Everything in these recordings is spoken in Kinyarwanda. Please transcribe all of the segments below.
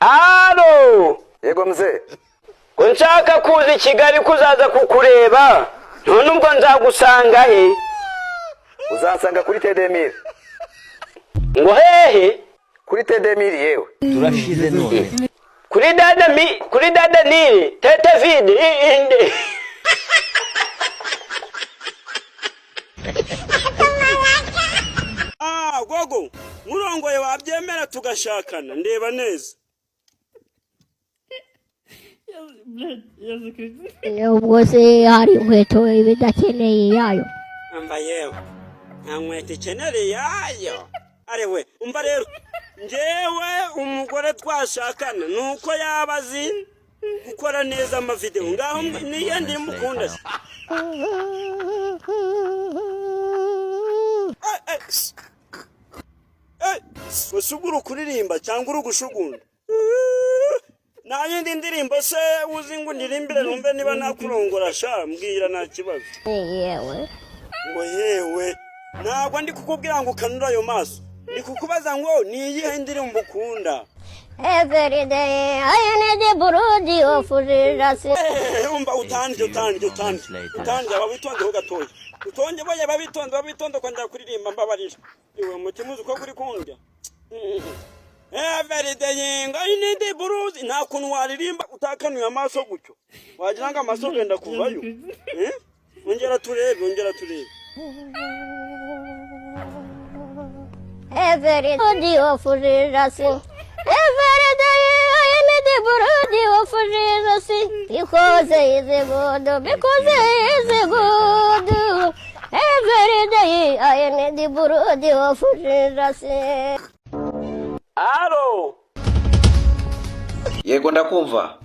Alo. Yego mzee. Ko nshaka kuza Kigali kuzaza kukureba. None ubwo nzagusanga he? Uzansanga kuri Tedemir. Ngo hehe? Kuri Tedemir yewe. Turashize none. Kuri dada nili. Tete vide inde. Gogo, murongoye wabyemera tugashakana ndeba neza. Ubwo se hari inkweto ibidakeneye yayo. Amba yewe, nta nkweto ikeneye yayo. Arewe, umva rero, njyewe umugore twashakana nuko yaba azi gukora neza amavideo. Ngaho niyo ndi mukunda. Usuguru kuririmba cyangwa urugushugunda. Na yindi ndirimbo se uzi ngo ndirimbire numve niba nakurongora sha mbwira nta kibazo. Yewe. Ngo yewe. Ntabwo ndi kukubwira ngo kanura ayo maso. Ndi kukubaza ngo ni iyihe ndirimbo ukunda? Every day I need a brody of Jesus. Umba utanje babitonde ho gatoya. Utonje boye babitonde ko njya kuririmba mbabarira. Iwe mukimuzi uko kuri kundya. Every day I need a brody nta kuntu waririmba utakanuye amaso gutyo. Wagira ngo amaso genda kuvayo. Ongera turebe. Every day of Jesus. Every day I need a brody of Jesus. Because he is good. Every day I need a brody of Jesus. Alo. Yego ndakumva.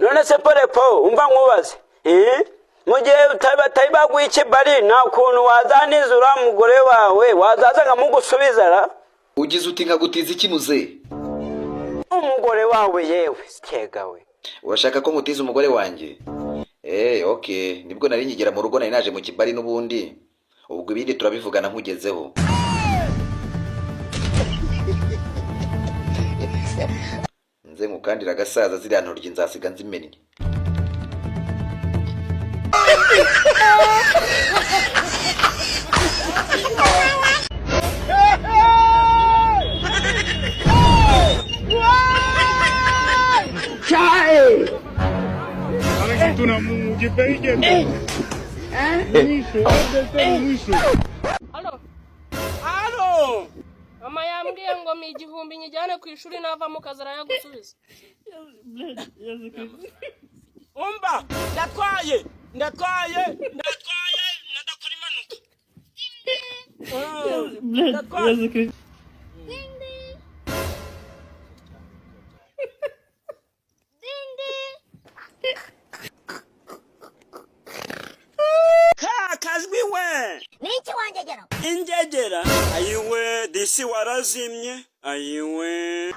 None se porepo umva nkubaze. Mugihe utabaguye ikibari nta kuntu wazanizura umugore wawe wazazaga mugusubiza ra? Ugize uti nkagutiza iki muze? Umugore wawe yewe sikegawe. Urashaka ko ngutiza umugore wanjye? Okay, nibwo nari nyigera mu rugo nari naje mu kibari n'ubundi. Ubwo ibindi turabivugana nkugezeho. Nze ngukandira gasaza ziriya ntoryi nzasiga nzimennye. Alo. Mama yambwiye ngo mi igihumbi nyijyane ku ishuri nava mu kazi arayagusubiza. Umba ndatwaye nadakora impanuka. Kazwi we. Niki wanjegera? Injegera. Ayiwe disi warazimye. Ayiwe.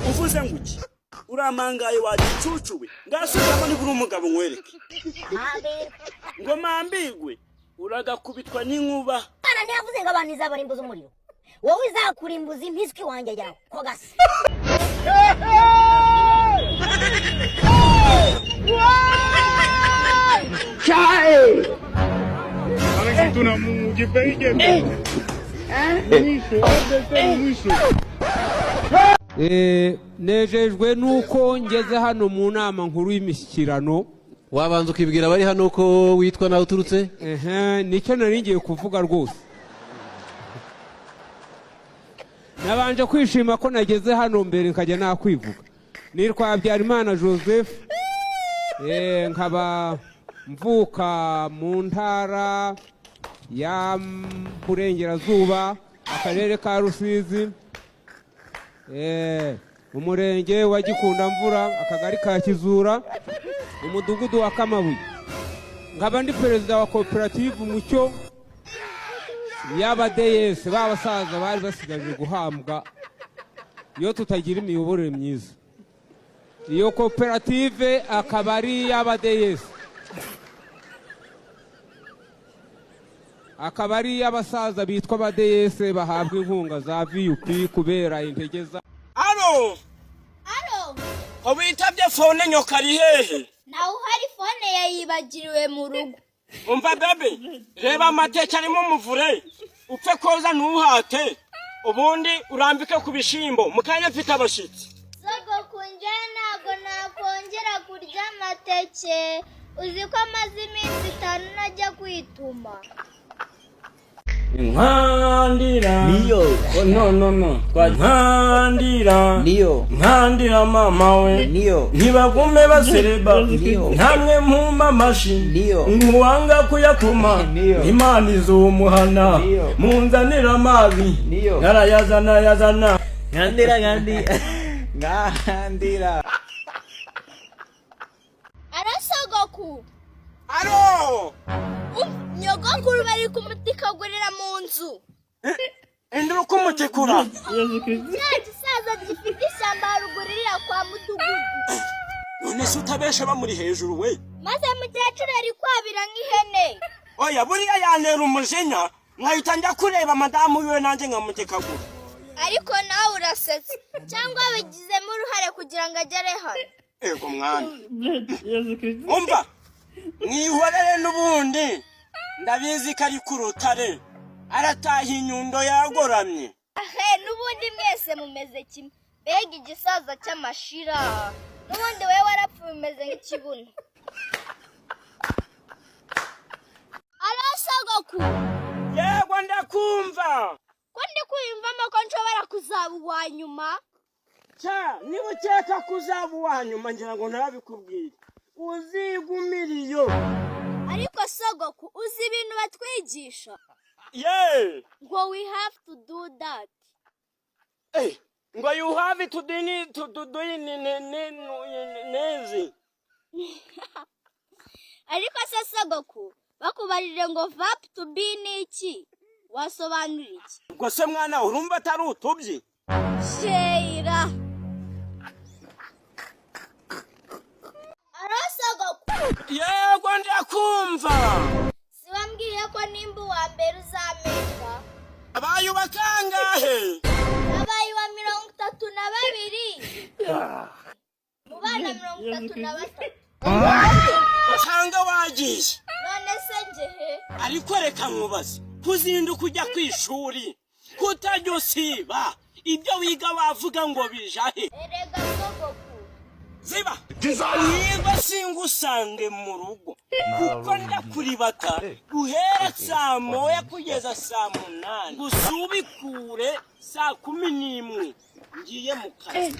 Uvuze nguki? Uramangaye wagicucuwe. Ngasubiramo ni buri umugabo nkwereke. Ngo mambigwe. Uragakubitwa n'inkuba. Ana ntiyavuze ngo abantu izabarimbuza umuriro. Wowe izakurimbuza impiswi wanjegera ko gasa. Nejejwe nuko ngeze hano mu nama nkuru y'imishyikirano. Wabanza ukibwira abari hano uko witwa nawe uturutse? Nicyo nari ngiye kuvuga rwose. Nabanje kwishima ko nageze hano mbere nkajya nakwivuga. Nitwa Habyarimana Joseph. Nkaba mvuka mu ntara ya Burengerazuba, akarere ka Rusizi, umurenge wa Gikundamvura, akagari ka Kizura, umudugudu wa Kamabuye. Nkaba ndi perezida wa koperative Umucyo y'abaDS b'abasaza bari basigaje guhambwa iyo tutagira imiyoborere myiza. Iyo koperative akaba ari y'abaDS, akaba ari y'abasaza bitwa abaDS bahabwa inkunga za VUP kubera integeza. Alo. Obitabye phone nyoka ari hehe? Nawe uhari phone yayibagiriwe mu rugo. Umva bebe, reba amateke arimo umuvure. Upfe koza ntuhate. Ubundi urambike ku bishimbo, mukanya mfite abashitsi. Sogokunje ntago nakongera kurya amateke. Uzi ko amaze iminsi 5 najya kwituma. Nkandira Niyo. Oh, no. Nkandira Niyo. Nkandira mama we. Niyo. Ntibagume basereba. Niyo. Ntamwe mpuma mashi. Niyo. Nkuwanga kuyakuma. Niyo. Imana izumuhana. Niyo. Munzanira amazi. Niyo. Yarayazana. Ngandira. Arasogoku. Alo! Nyogokuru bari kumutikagurira mu nzu. Enduru kumutikura. Gisaza gifite ishyamba harugurira kwa mudugudu. None se utabesha bamuri hejuru we. Maze mukecuru ari kwabira nk'ihene. Oya buriya yantera umujinya. Nkahita njya kureba madamu wiwe nanjye nkamutikagura. Ariko nawe urasetse. Cyangwa bigizemo uruhare kugira ngo agere hano. Ego mwana. Umva. Mwihorere n'ubundi. Ndabizi ko ari ku rutare. Arataha inyundo yagoramye. N'ubundi mwese mumeze kimwe. Mbega igisaza cy'amashira. N'ubundi wewe warapfuye umeze nk'ikibuno. Arasogoku. Yego ndakumva. Ko ndi kwiyumvamo ko nshobora kuzaba uwa nyuma. Niba ukeka kuzaba uwa nyuma ngira ngo narabikubwira. Uzigumiriyo. Ariko sogoku uzi ibintu batwigisha. Yeah. Ngo we have to do that. Ngo you have to do nezi. Ariko se sogoku bakubarire ngo verb to be ni iki? Wasobanura iki? Ubwo se mwana urumva atari utubyi? Sheira. Arasogoku. Yego ndakumva. Siwambwiye ko nimba uwa mbere uzameka. Abaye bakangahe? Abaye wa 32. Mu bana 33. Usanga wagiye. None se ngehe. Ariko reka nkubaze. Kuzinduka ujya kwishuri. Kutajya usiba. Ibyo wiga bavuga ngo bijahe. Erega sogoku. Ziba. Niba singusange mu rugo. Kuko ndakuribata. Guhera saa moya kugeza saa 8. Gusubikure saa 11. Ngiye mu kazi.